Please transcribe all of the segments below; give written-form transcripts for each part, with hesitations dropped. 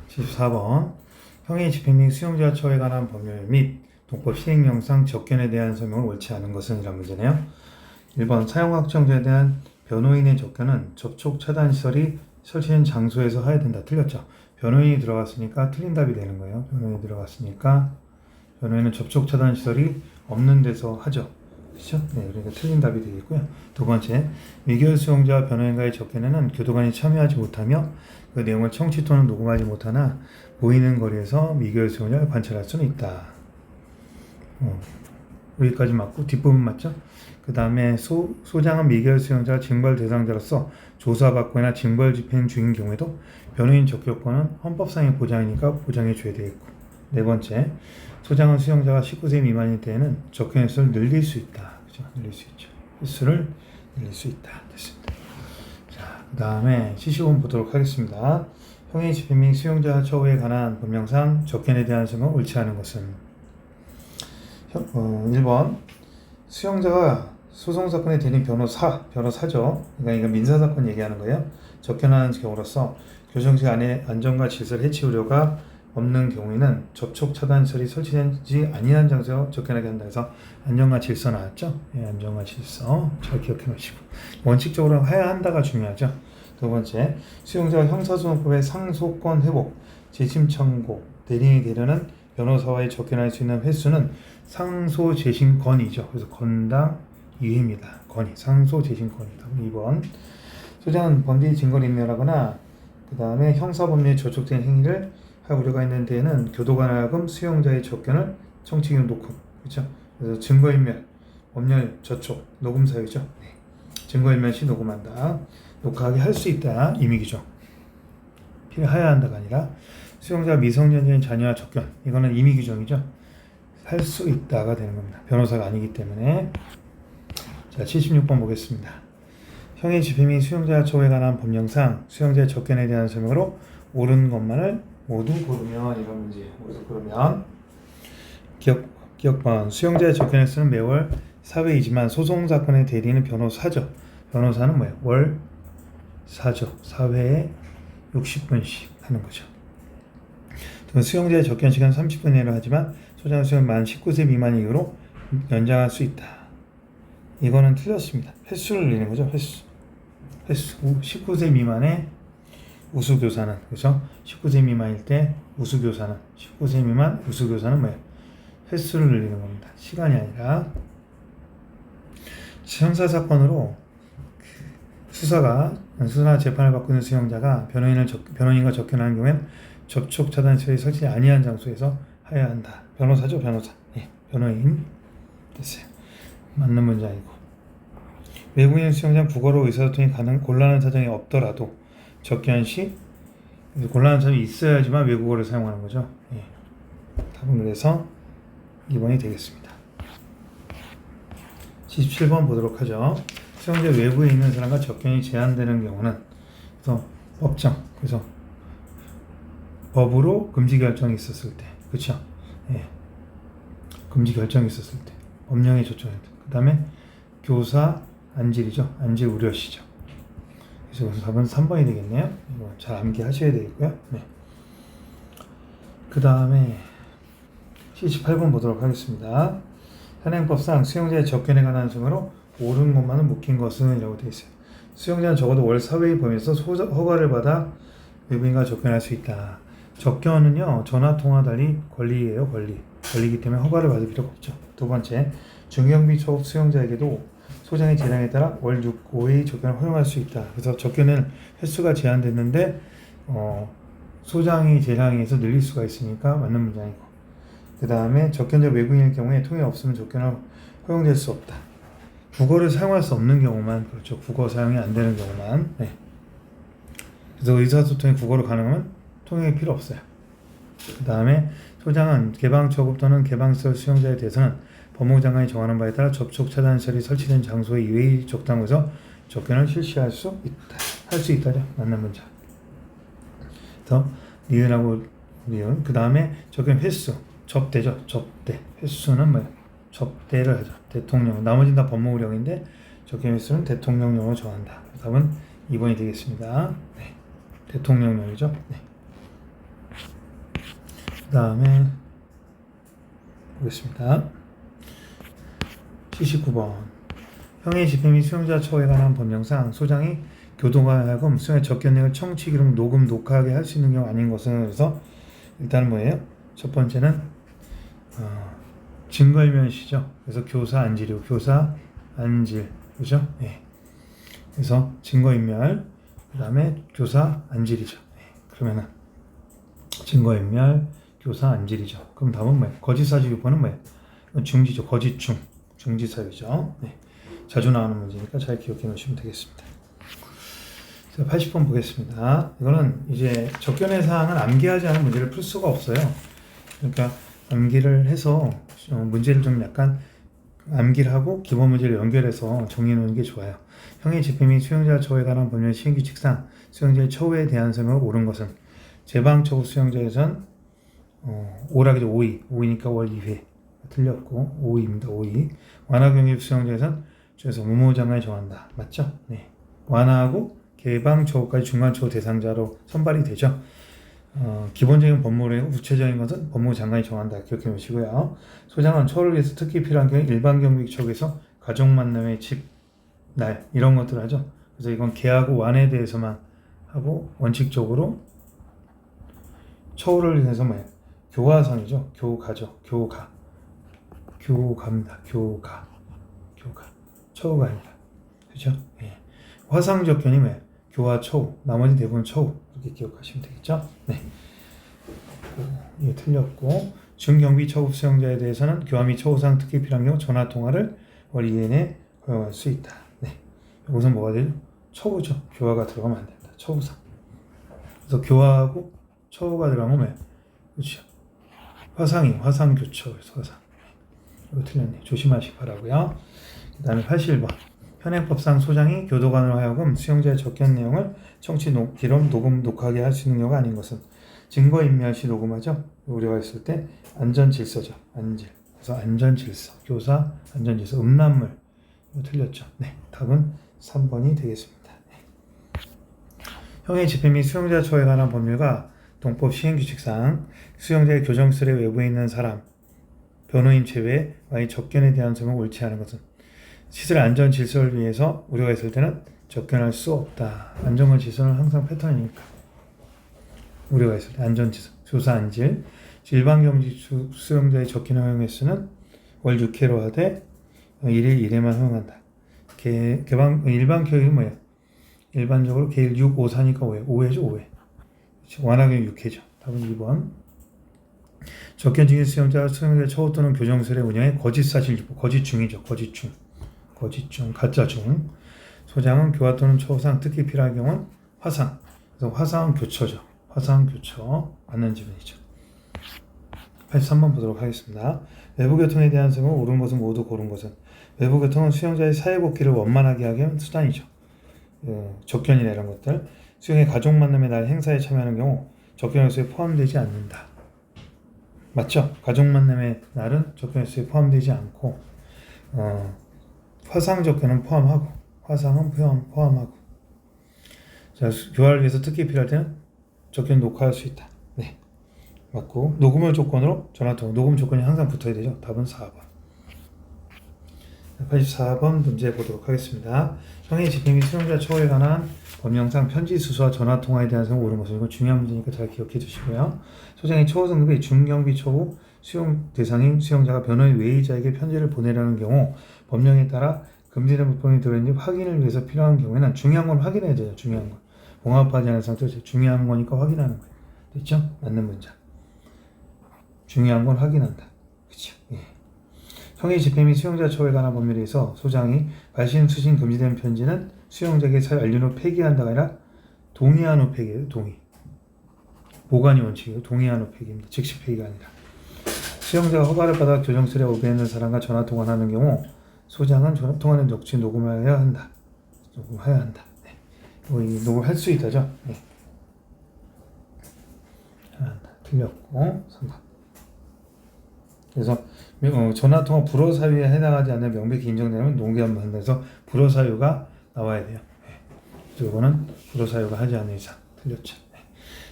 74번 형의 집행 및 수용자 처우에 관한 법률 및 동법 시행령상 접견에 대한 설명을 옳지 않은 것은 이란 문제네요. 1번 사용 확정자에 대한 변호인의 접견은 접촉 차단 시설이 설치된 장소에서 해야 된다. 틀렸죠. 변호인이 들어갔으니까 틀린 답이 되는 거예요. 변호인이 들어갔으니까 변호인은 접촉 차단 시설이 없는 데서 하죠. 그렇죠? 네, 그러니까 틀린 답이 되겠고요. 두 번째, 미결 수용자와 변호인과의 접견에는 교도관이 참여하지 못하며 그 내용을 청취 또는 녹음하지 못하나 보이는 거리에서 미결 수용자를 관찰할 수는 있다. 여기까지 맞고 뒷부분 맞죠? 그 다음에 소장은 미결 수용자가 징벌 대상자로서 조사받거나 징벌 집행 중인 경우에도 변호인 적격권은 헌법상의 보장이니까 보장해줘야 되겠고, 네 번째, 소장은 수용자가 19세 미만일 때에는 접견 횟수를 늘릴 수 있다. 그죠? 늘릴 수 있죠. 횟수를 늘릴 수 있다. 됐습니다. 자, 그 다음에 75번 보도록 하겠습니다. 형의 집행 및 수용자 처우에 관한 법령상 접견에 대한 설명을 옳지 않은 것은 1번 수용자가 소송사건의 대리인 변호사죠. 그러니까 이거 민사사건 얘기하는 거예요. 접견하는 경우로서 교정실 안에 안전과 질서를 해치 우려가 없는 경우에는 접촉 차단 시설이 설치되지 아니한 장소에 접견하게 한다 해서 안전과 질서 나왔죠? 예, 안전과 질서 잘 기억해 놓으시고, 원칙적으로 해야 한다가 중요하죠. 두 번째, 수용자가 형사소송법의 상소권 회복, 재심 청구, 대리인이 되려는 변호사와의 접견할 수 있는 횟수는 상소 재심 건이죠. 그래서 건당 2회입니다. 건이 상소 재심 건이다. 2번, 소장은 범죄 증거를 인멸하거나 그 다음에 형사법리에 저촉된 행위를 할 우려가 있는 데에는 교도관 하여금 수용자의 접견을 청취기록 녹음, 그렇죠? 그래서 증거인멸, 법률 저촉, 녹음 사유죠. 네. 증거인멸 시 녹음한다. 녹화하게 할 수 있다. 임의규정. 필요해야 한다가 아니라 수용자 미성년자인 자녀와 접견, 이거는 임의규정이죠. 할 수 있다가 되는 겁니다. 변호사가 아니기 때문에. 자, 76번 보겠습니다. 형의 집행 및 수용자 처우에 관한 법령상 수용자의 접견에 대한 설명으로 옳은 것만을 모두 고르면, 이런 문제예요. 모두 고르면 기억번, 수용자의 접견에 쓰는 매월 사회이지만 소송사건의 대리인은 변호사죠. 변호사는 뭐예요? 월 사죠. 사회에 60분씩 하는 거죠. 수용자의 접견 시간 30분 이내로 하지만 소장 수용 만 19세 미만 이후로 연장할 수 있다. 이거는 틀렸습니다. 횟수를 늘리는 거죠. 횟수. 19세 미만의 우수교사는, 그죠? 19세 미만일 때 우수교사는, 19세 미만 우수교사는 뭐예요? 횟수를 늘리는 겁니다. 시간이 아니라. 형사사건으로 수사 재판을 받고 있는 수용자가 변호인과 접견하는 경우에는 접촉 차단 시설이 설치 아니한 장소에서 해야 한다. 변호사죠, 변호사. 예, 변호인. 됐어요. 맞는 문장이고. 외국인 수용자는 국어로 의사소통이 곤란한 사정이 없더라도 접견 시 곤란한 사정이 있어야지만 외국어를 사용하는 거죠. 예. 답은 그래서 2번이 되겠습니다. 77번 보도록 하죠. 수용자 외부에 있는 사람과 접견이 제한되는 경우는, 그래서 그래서 법으로 금지 결정이 있었을 때, 그렇죠? 예. 금지 결정이 있었을 때, 법령에 조정할 때. 그 다음에 교사 안질이죠. 안질 우려시죠. 그래서 답은 3번이 되겠네요. 이거 잘 암기하셔야 되겠고요. 네. 그 다음에 78번 보도록 하겠습니다. 현행법상 수용자의 접견에 관한 설명으로 옳은 것만은 묵힌 것은 이라고 되어 있어요. 수용자는 적어도 월 4회의 범위에서 허가를 받아 외부인과 접견할 수 있다. 접견은요, 전화통화 달리 권리예요. 권리이기 때문에 허가를 받을 필요가 없죠. 두 번째, 중형비 초급 수용자에게도 소장의 재량에 따라 월 5회의 접견을 허용할 수 있다. 그래서 접견은 횟수가 제한됐는데 소장이 재량에 의해서 늘릴 수가 있으니까 맞는 문장이고, 그 다음에 접견자 외국인일 경우에 통해 없으면 접견을 허용될 수 없다. 국어를 사용할 수 없는 경우만, 그렇죠. 국어 사용이 안 되는 경우만. 네. 그래서 의사소통이 국어로 가능하면 통역이 필요 없어요. 그 다음에 소장은 개방초급 또는 개방시설 수용자에 대해서는 법무부 장관이 정하는 바에 따라 접촉 차단 시설이 설치된 장소에 이외의 적당한 곳에서 접견을 실시할 수 있다. 할 수 있다죠. 맞는 문장. 그래서 니은하고 니은. 그 다음에 접견 횟수. 접대죠. 접대. 횟수는 뭐예요? 접대를 하죠. 대통령. 나머지는 다 법무부령인데 접견 횟수는 대통령령으로 정한다. 답은 2번이 되겠습니다. 네. 대통령령이죠. 네. 그 다음에 보겠습니다. 79번. 형의 집행 및 수용자 처우에 관한 법령상 소장이 교도관에 하여금 수용의 접견 내용을 청취, 기록, 녹음, 녹화하게 할 수 있는 경우 아닌 것은, 그래서 일단 뭐예요? 첫 번째는 증거일면시죠. 그래서 교사 안질이고, 교사 안질, 그죠? 예. 그래서 증거인멸, 그 다음에 교사 안질이죠. 예. 그러면은 증거인멸, 교사 안질이죠. 그럼 답은 뭐예요? 거짓사실 유포는 뭐예요? 중지죠. 거짓중, 중지사유죠. 네. 자주 나오는 문제니까 잘 기억해 놓으시면 되겠습니다. 80번 보겠습니다. 이거는 이제 접견의 사항은 암기하지 않은 문제를 풀 수가 없어요. 그러니까 암기를 해서 문제를 좀 약간 암기를 하고 기본 문제를 연결해서 정리해 놓는 게 좋아요. 형의 집행 및 수용자 처우에 관한 법률 시행규칙상 수용자의 처우에 대한 설명을 옳은 것은 제방 처우 수용자에선 오락이죠. 5위니까 월 2회 틀렸고 5위입니다. 5위. 완화 경기 수용자에선 그래서 무무장관이 정한다. 맞죠? 네. 완화하고 개방 처우까지 중간 처우 대상자로 선발이 되죠. 기본적인 법무이고 구체적인 것은 법무부 장관이 정한다. 기억해 놓으시고요. 소장은 처우를 위해서 특히 필요한 경우 일반 경비 처우에서 가족 만남의 집, 날 이런 것들 하죠. 그래서 이건 개하고 완에 대해서만 하고 원칙적으로 처우를 위해서 뭐예요? 교화상이죠. 교가죠. 교가입니다. 교가. 처우가 아니라. 그죠? 예. 화상접견이 뭐예요? 교화 처우. 나머지 대부분 처우. 이렇게 기억하시면 되겠죠? 네. 이게 틀렸고. 준경비 처우 수용자에 대해서는 교화 및 처우상 특히 필요한 경우 전화 통화를 월 2회 내에 허용할 수 있다. 네. 이것은 뭐가 되죠? 처우죠. 교화가 들어가면 안 된다. 처우상. 그래서 교화하고 처우가 들어가면 뭐예요? 그렇죠. 화상교처에서 화상. 이거 틀렸네. 조심하시기 바라고요. 그 다음에 81번. 현행법상 소장이 교도관으로 하여금 수용자의 접견 내용을 청취, 기록, 녹음, 녹화하게 할 수 있는 경우가 아닌 것은 증거인멸 시 녹음하죠. 우려가 있을 때 안전질서죠. 안질. 그래서 안전질서. 교사 안전질서. 음란물. 이거 틀렸죠. 네. 답은 3번이 되겠습니다. 네. 형의 집행 및 수용자 처우에 관한 법률과 동법 시행규칙상 수용자의 교정실의 외부에 있는 사람, 변호인 제외 와의 접견에 대한 설명을 옳지 않은 것은 시설 안전 질서를 위해서 우려가 있을 때는 접견할 수 없다. 안전과 질서는 항상 패턴이니까. 우려가 있을 때 안전 질서, 조사 안질, 일반 경비 수용자의 접견 허용 횟수는 월 6회로 하되 1일 1회만 허용한다. 일반 교육이 뭐예요? 일반적으로 개일 6, 5, 4니까 5회. 5회죠, 5회. 완화경이 6회죠. 답은 2번. 접견 중인 수용자의 처우 또는 교정설의 운영에 거짓사실 유포, 거짓중이죠. 거짓중, 가짜중. 소장은 교화 또는 처우상 특히 필요한 경우는 화상. 그래서 화상 교처죠. 화상 교처. 맞는 지문이죠. 83번 보도록 하겠습니다. 외부 교통에 대한 설명은 옳은 것은 모두 고른 것은 외부 교통은 수용자의 사회복귀를 원만하게 하기 위한 수단이죠. 접견이나 이런 것들. 수용의 가족 만남의 날 행사에 참여하는 경우 접견 횟수에 포함되지 않는다. 맞죠? 가족 만남의 날은 접견 횟수에 포함되지 않고 화상 접견은 포함하고 화상은 포함하고 자, 교화를 위해서 특히 필요할 때는 접견 녹화할 수 있다. 네, 맞고 녹음을 조건으로 전화통화 녹음 조건이 항상 붙어야 되죠. 답은 4번. 84번 문제 보도록 하겠습니다. 형의 집행 및 수용자 처우에 관한 법령상 편지 수수와 전화 통화에 대한 설명 옳은 것은 이거 중요한 문제니까 잘 기억해 주시고요. 소장의 처우 등급의 중경비 처우 수용 대상인 수용자가 변호인 외의자에게 편지를 보내려는 경우 법령에 따라 금지된 물품이 들어있는지 확인을 위해서 필요한 경우에는 중요한 건 확인해야 돼요. 중요한 건 봉합하지 않은 상태에서 중요한 거니까 확인하는 거예요. 됐죠? 맞는 문장. 중요한 건 확인한다. 그렇죠? 예. 형의 집행 및 수용자 처우에 관한 법률에 의해서 소장이 발신, 수신 금지된 편지는 수용자에게 알린 후 폐기한다가 아니라 동의한 후 폐기예요. 동의. 보관이 원칙이에요. 동의한 후 폐기입니다. 즉시 폐기가 아니라. 수용자가 허가를 받아 교정설에 오비했는 사람과 전화통화를 하는 경우 소장은 전화통화는 녹취 녹음해야 한다. 녹음해야 한다. 네. 녹음할 수 있다죠. 네. 틀렸고 3번. 그래서 전화통화 불허 사유에 해당하지 않는 명백히 인정되면 농기한번 한다서 불허 사유가 나와야 돼요. 네. 이거는 불허 사유가 하지 않는 이상 틀렸죠. 네.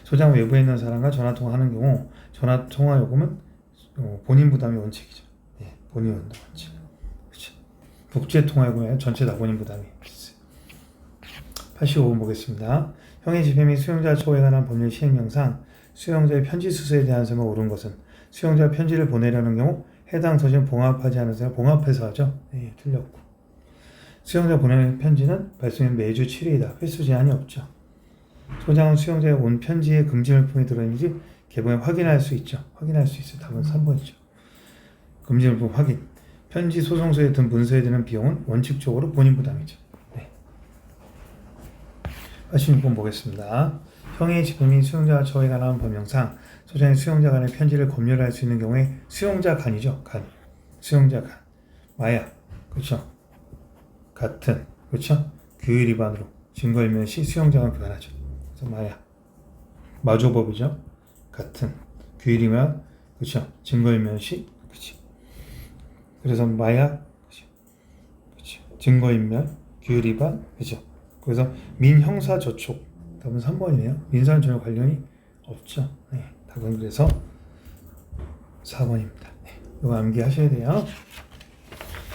소장 외부에 있는 사람과 전화통화하는 경우 전화통화 요금은 본인 부담이 원칙이죠. 예, 본인 부담 원칙. 그렇죠. 국제통화요금에 전체 다 본인 부담이 있어요. 85번 보겠습니다. 형의 집행 및 수용자 처우에 관한 법률 시행령상 수용자의 편지 수수에 대한 설명 옳은 것은 수용자가 편지를 보내려는 경우 해당 서신 봉합하지 않은 사람 봉합해서 하죠. 네, 틀렸고. 수용자 보내는 편지는 발송일 매주 7일이다. 횟수 제한이 없죠. 소장은 수용자의 온 편지에 금지물품이 들어있는지 개봉에 확인할 수 있죠. 확인할 수 있어요. 답은 3번이죠. 금지물품 확인. 편지 소송서에 든 문서에 드는 비용은 원칙적으로 본인 부담이죠. 네. 86번 보겠습니다. 형의 집행 및 수용자 처우에 관한 법령상 소장이 수용자 간의 편지를 검열할 수 있는 경우에 수용자 간이죠. 간. 수용자 간. 마약. 그렇죠. 같은. 그렇죠. 규율 위반으로 증거일면 시 수용자 간 교환하죠. 그래서 마약. 마조법이죠. 같은. 규율 위반. 그렇죠. 증거일면 시. 그렇죠. 그래서 마약. 그렇죠. 그렇죠. 증거인멸. 규율 위반. 그렇죠. 그래서 민형사 저촉. 답은 3번이네요. 민사는 전혀 관련이 없죠. 네, 답은 그래서 4번입니다. 네, 이거 암기하셔야 돼요.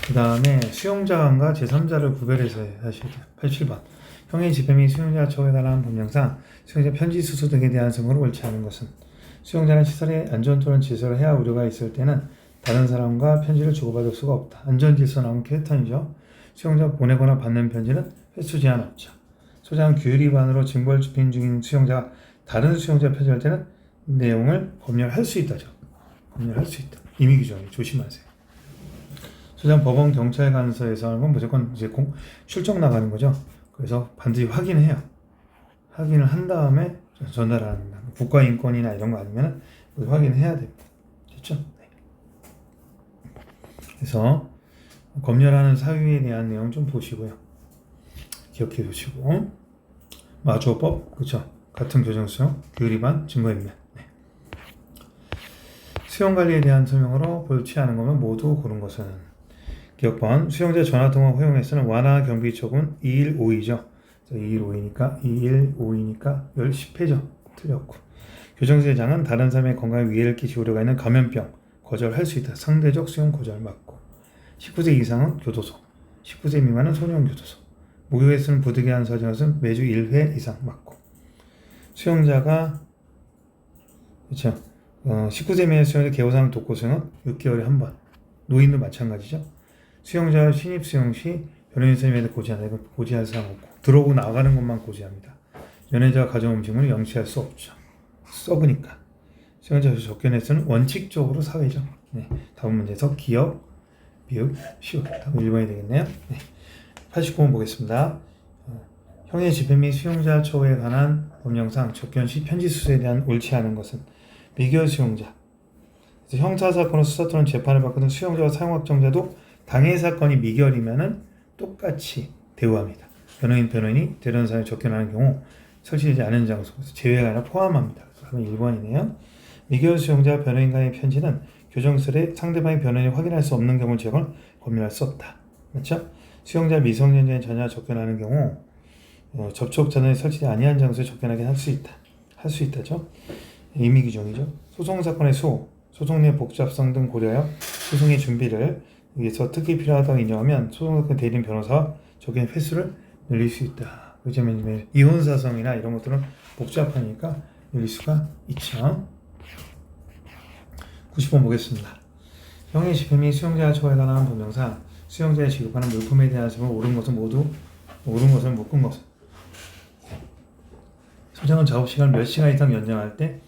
그 다음에 수용자간과 제3자를 구별해서 하셔야 돼요. 87번. 형의 집행 및 수용자 처우에 관한 법령상 수용자 편지 수수 등에 대한 선고를 옳지 않은 것은 수용자는 시설의 안전 또는 질서를 해야 우려가 있을 때는 다른 사람과 편지를 주고받을 수가 없다. 안전 질서 나오면 캐턴이죠. 수용자 보내거나 받는 편지는 횟수 제한 없죠. 소장은 규율 위반으로 징벌 집행 중인 수용자가 다른 수용자 편지할 때는 내용을 검열할 수 있다죠. 검열할 수 있다. 임의 규정이 조심하세요. 소장 법원 경찰 간서에서 하는 건 무조건 이제 출정 나가는 거죠. 그래서 반드시 확인해요. 확인을 한 다음에 전달하는 겁니다. 국가인권이나 이런 거 아니면 확인해야 됩니다. 됐죠? 네. 그래서 검열하는 사유에 대한 내용 좀 보시고요. 기억해 두시고. 마조법, 그렇죠. 같은 교정 수용, 규율 위반, 증거인멸. 네. 수용 관리에 대한 설명으로 옳지 않은 거면 모두 고른 것은 기억번 수용자 전화통화 허용에서는 완화 경비 처분 2일 5이죠. 2일 5이니까 10회죠. 틀렸고. 교정세장은 다른 사람의 건강에 위해를 끼치고 우려가 있는 감염병 거절할 수 있다. 상대적 수용 거절 맞고. 19세 이상은 교도소, 19세 미만은 소년교도소. 목욕에 쓰는 부득이 한 사정은 매주 1회 이상 맞고. 수용자가 그렇죠. 19세 미만의 수용자 개호상 독고 수용은 6개월에 한 번. 노인도 마찬가지죠. 수용자 신입 수용 시 변호인 선임에 고지한다. 이건 고지할 사항 없고 들어오고 나가는 것만 고지합니다. 연애자가 가져온 음식물을 영치할 수 없죠. 썩으니까. 수용자 접견에서는 원칙적으로 사회죠. 네. 다음 문제에서 기억, 비읍, 시옷. 답은 1번이 되겠네요. 네. 89번 보겠습니다. 형의 집행 및 수용자 처우에 관한 법령상 접견 시 편지 수수에 대한 옳지 않은 것은 미결 수용자. 형사 사건을 수사 또는 재판을 받거든 수용자와 사용 확정자도 당해 사건이 미결이면은 똑같이 대우합니다. 변호인이 대련 사항에 접견하는 경우 설치되지 않은 장소에서 제외가 아니라 포함합니다. 그러면 1번이네요. 미결 수용자 변호인 간의 편지는 교정설에 상대방의 변호인이 확인할 수 없는 경우를 제거는 검열할 수 없다. 맞죠? 수용자 미성년자인 자녀와 접견하는 경우 접촉 전에 설치되지 아니한 장소에 접견하게 할 수 있다. 할 수 있다죠. 임의 규정이죠. 소송 사건의 수호, 소송 내 복잡성 등 고려하여 소송의 준비를 위해서 특히 필요하다고 인정하면 소송 사건 대리인 변호사와 접견 횟수를 늘릴 수 있다. 왜냐면 이혼 사성이나 이런 것들은 복잡하니까 늘릴 수가 있죠. 90번 보겠습니다. 형의 집행 및 수용자 처우에 관한 법령상 수용자에 지급하는 물품에 대한 설명 옳은 것은 모두 옳은 것을 묶은 것은 소장은 작업 시간 몇 시간 이상 연장할 때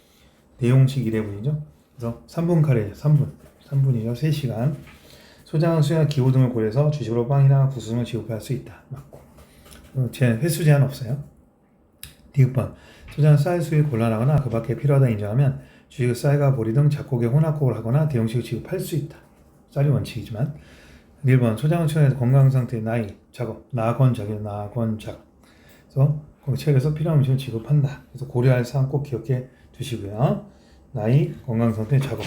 내용식 1회분이죠. 그래서 3분 카레 3분이죠. 3시간. 소장은 수용자 기호 등을 고려해서 주식으로 빵이나 국수 등을 지급할 수 있다. 맞고. 횟수 제한 없어요. 디귿번 소장은 쌀 수익이 곤란하거나 그 밖에 필요하다 인정하면 주식을 쌀과 보리 등 작곡에 혼합곡을 하거나 대용식을 지급할 수 있다. 쌀이 원칙이지만. 1번 소장은 수용자의 건강상태, 나이, 작업, 낙원작이에요. 낙원작. 그래서 책에서 필요한 음식을 지급한다. 그래서 고려할 사항 꼭 기억해 두시고요. 나이, 건강상태, 작업.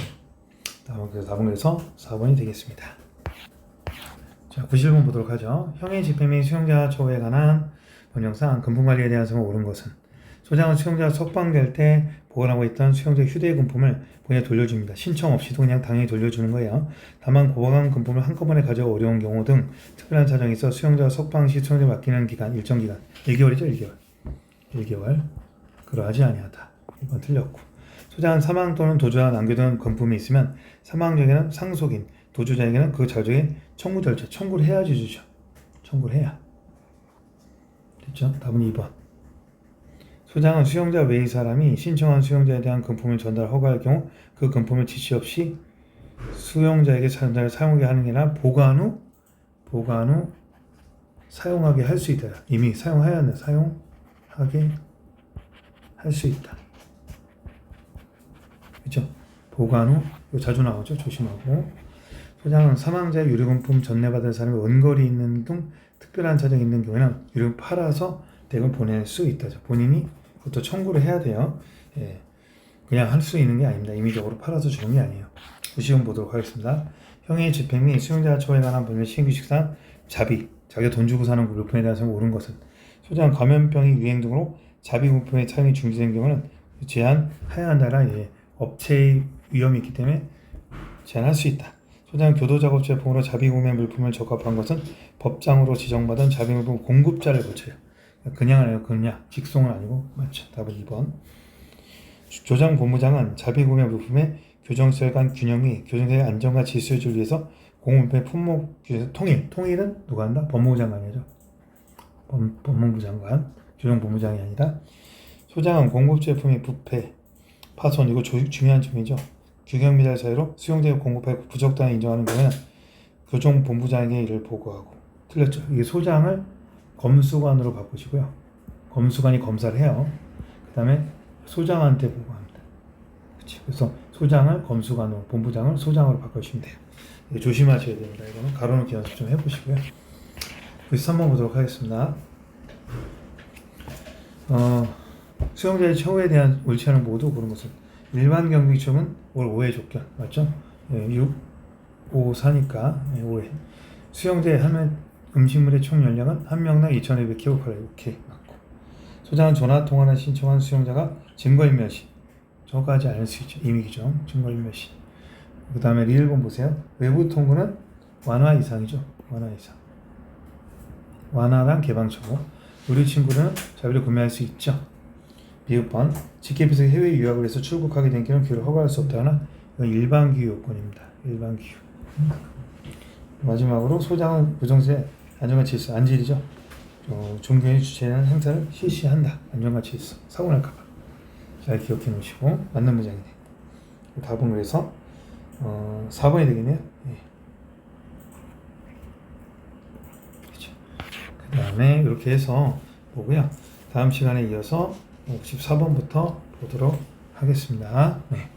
답은 그래서 4번이 되겠습니다. 자, 91번 보도록 하죠. 형의 집행 및 수용자 처우에 관한 법령상 금품관리에 대한 설명 옳은 것은 소장은 수용자가 석방될 때 보관하고 있던 수용자의 휴대금품을 본인에 돌려줍니다. 신청 없이도 그냥 당연히 돌려주는 거예요. 다만 보관 금품을 한꺼번에 가져가 어려운 경우 등 특별한 사정이 있어 수용자가 석방 시 수용자에 맡기는 기간, 일정 기간 1개월이죠. 1개월. 그러하지 아니하다. 1번 틀렸고. 소장은 사망 또는 도주자 남겨둔 금품이 있으면 사망자에게는 상속인, 도주자에게는 그 자족의 청구 절차, 청구를 해야지 주죠. 청구를 해야. 됐죠? 답은 2번. 소장은 수용자 외의 사람이 신청한 수용자에 대한 금품을 전달 허가할 경우 그 금품을 지시 없이 수용자에게 전달 사용하게 하는 게 아니라 보관 후 사용하게 할 수 있다. 이미 사용하였네. 사용하게 할 수 있다. 그렇죠? 보관 후 이거 자주 나오죠. 조심하고. 소장은 사망자의 유류금품 전내받을 사람이 원거리 있는 등 특별한 사정이 있는 경우에는 유류를 팔아서 댁을 보낼 수 있다. 본인이 그것도 청구를 해야 돼요. 예. 그냥 할 수 있는 게 아닙니다. 임의적으로 팔아서 주는 게 아니에요. 시험 보도록 하겠습니다. 형의 집행 및 수용자 처우에 관한 법률 시행규칙상 자비, 자기가 돈 주고 사는 물품에 대해서 옳은 것은 소장 감염병이 유행 등으로 자비 물품의 사용이 중지된 경우는 제한해야 한다라. 예. 업체의 위험이 있기 때문에 제한할 수 있다. 소장 교도작업제품으로 자비 구매 물품을 적합한 것은 법장으로 지정받은 자비 물품 공급자를 거쳐요. 그냥 아니에요. 그냥 직송은 아니고 맞죠. 답은 2번. 조장 본부장은 자비 구매 물품의 교정시설 간 균형 및 교정시설의 안전과 질서 유지를 위해서 공물품의 품목 규제에서 통일은 누가 한다? 법무부 장관이죠. 법무부 장관. 교정 본부장이 아니라. 소장은 공급 제품의 부패, 파손, 이거 중요한 점이죠. 규격 미달 사이로 수용자의 공급에 부적당히 인정하는 경우는 교정본부장에게 이를 보고하고. 틀렸죠. 이게 소장을 검수관으로 바꾸시고요. 검수관이 검사를 해요. 그 다음에 소장한테 보고합니다. 그치? 그래서 소장을 검수관으로, 본부장을 소장으로 바꿔주시면 돼요. 조심하셔야 됩니다. 이거는 가로놓기 연습 좀 해보시고요. 93번 보도록 하겠습니다. 수용자의 처우에 대한 옳지 않은 모두 고른 것은 일반 경비청은 올 5회 족결 맞죠? 6, 5, 4니까 5회. 수용자의 하면 음식물의 총 연량은 한 명당 2,200kcal. 오케이 맞고. 소장은 전화통화를 신청한 수용자가 증거인멸시 저거하지 않을 수 있죠. 임의규정 증거인멸시. 그 다음에 리을본 보세요. 외부 통보는 완화 이상이죠. 완화 이상. 완화랑 개방처고. 우리 친구는 자비를 구매할 수 있죠. 비읍번 직계비서 해외 유학을 해서 출국하게 된 경우 귀를 허가할 수 없다거나 이건 일반 귀유 요건입니다. 일반 귀유. 마지막으로 소장은 부정세 안전과 질서 안질이죠. 종교의 주체는 행사를 실시한다. 안전과 질서 사고 날까봐 잘 기억해 놓으시고 맞는 문장이네. 답은 그래서 4번이 되겠네요. 예. 그렇죠. 그 다음에 이렇게 해서 보고요. 다음 시간에 이어서 54번부터 보도록 하겠습니다. 네.